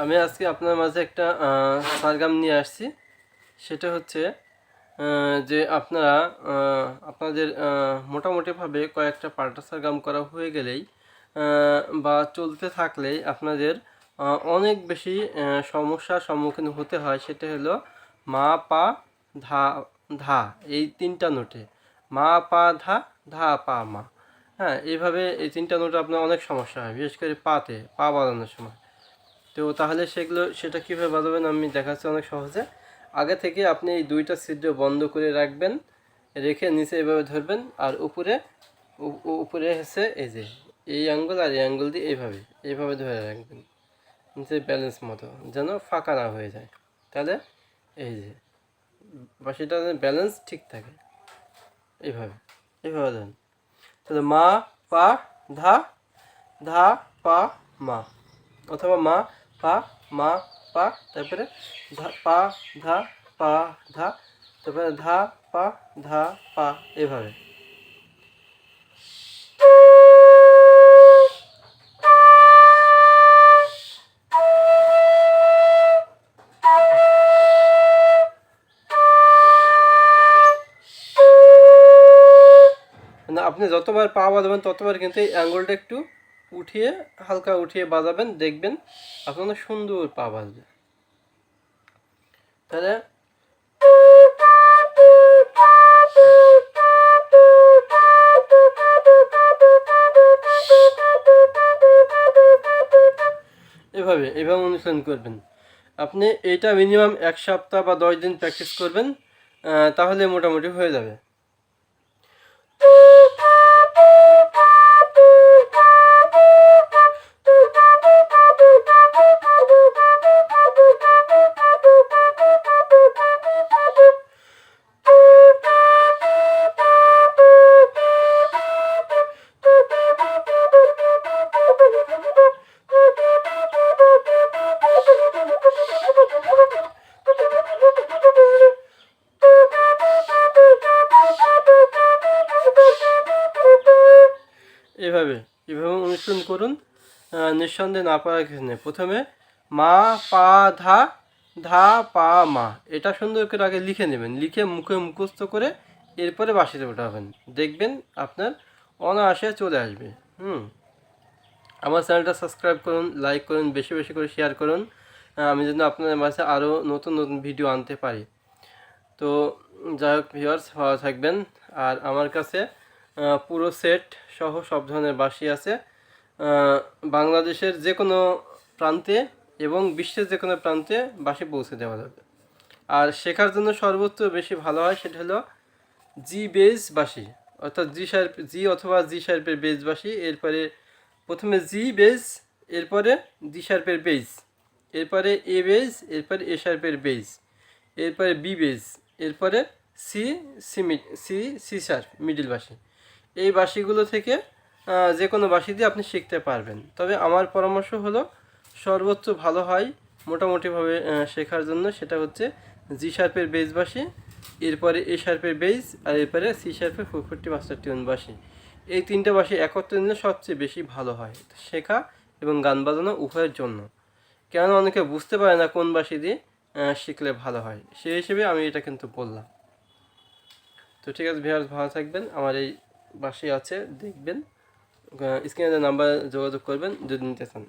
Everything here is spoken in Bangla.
আমি আজকে আপনার মাঝে একটা সারগাম নিয়ে আসছি। সেটা হচ্ছে যে আপনারা আপনাদের মোটামুটিভাবে কয়েকটা পাল্টা সারগাম করা হয়ে গেলেই বা চলতে থাকলেই আপনাদের অনেক বেশি সমস্যার সম্মুখীন হতে হয়। সেটা হলো মা পা ধা ধা, এই তিনটা নোটে মা পা ধা ধা পা মা। হ্যাঁ, এইভাবে এই তিনটা নোটে আপনার অনেক সমস্যা হয়, বিশেষ করে পা বাজানোর সময়। তো তাহলে সেটা কীভাবে বাজাবেন আমি দেখাচ্ছি অনেক সহজে। আগে থেকে আপনি এই দুইটা ছিদ্র বন্ধ করে রাখবেন, রেখে নিচে এভাবে ধরবেন, আর উপরে হচ্ছে এই যে এই আঙ্গুল আর এই আঙ্গুল দিয়ে এইভাবে ধরে রাখবেন নিচে ব্যালেন্স মতো, যেন ফাঁকা না হয়ে যায়। তাহলে এই যে বাঁশিটা ব্যালেন্স ঠিক থাকে। এইভাবে ধরেন। তাহলে মা পা ধা ধা পা মা, অথবা মা পা তারপরে পা ধা পা ধা, তারপরে ধা পা এভাবে। না, আপনি যতবার পা বাজাবেন ততবার কিন্তু এই আঙ্গুলটা একটু হালকা উঠিয়ে বাজাবেন, দেখবেন আপনার সুন্দর পা বাজবে। তাহলে এভাবে অনুসরণ করবেন। আপনি এইটা মিনিমাম 1 সপ্তাহ বা 10 দিন প্র্যাকটিস করবেন, তাহলে মোটামুটি হয়ে যাবে। এভাবে অনুসরণ করুন, নিঃসন্দেহে না পারার কিছু নেই। প্রথমে মা পা ধা ধা পা মা, এটা সুন্দর করে আগে লিখে নেবেন, লিখে মুখে মুখস্থ করে এরপরে বাঁশিতে ওঠাবেন, দেখবেন আপনার অনায়াসে চলে আসবে। আমার চ্যানেলটা সাবস্ক্রাইব করুন, লাইক করুন, বেশি বেশি করে শেয়ার করুন, আমি যেন আপনাদের মাঝে আরও নতুন নতুন ভিডিও আনতে পারি। তো যাই হোক ভিউয়ার্স, ভালো থাকবেন। আর আমার কাছে পুরো সেট সহ সব ধরনের বাঁশি আছে, বাংলাদেশের যে কোনো প্রান্তে এবং বিশ্বের যে কোনো প্রান্তে বাঁশি পৌঁছে দেওয়া যাবে। আর শেখার জন্য সর্বোচ্চ বেশি ভালো হয় সেটা হলো জি বেজ বাঁশি, অর্থাৎ জি অথবা জি শার্পের বেজ বাঁশি। এরপরে প্রথমে জি বেজ, এরপরে জি শার্পের বেজ, এরপরে এ বেজ, এরপরে এ শার্পের বেজ, এরপরে বি বেজ, এরপরে সি শার্প মিডিল বাঁশি। এই বাঁশিগুলো থেকে যে কোনো বাঁশি দিয়ে আপনি শিখতে পারবেন। তবে আমার পরামর্শ হলো সর্বোচ্চ ভালো হয় মোটামুটিভাবে শেখার জন্য সেটা হচ্ছে জি শার্পের বেজ বাঁশি, এরপরে এ শার্পের বেজ, আর এরপরে সি শার্পের 440 মাস্টার টিউন বাঁশি। এই তিনটে বাঁশি একত্রে নিলে সবচেয়ে বেশি ভালো হয় শেখা এবং গান বাজানো উভয়ের জন্য। কেন অনেকে বুঝতে পারে না কোন বাঁশি দিয়ে শিখলে ভালো হয়, সেই হিসেবে আমি এটা কিন্তু বললাম। তো ঠিক আছে ভিউয়ার্স, ভালো থাকবেন। আমার এই বাঁশি আছে, দেখবেন, স্ক্রিনে নাম্বার যোগাযোগ করবেন যদি নিতে চান।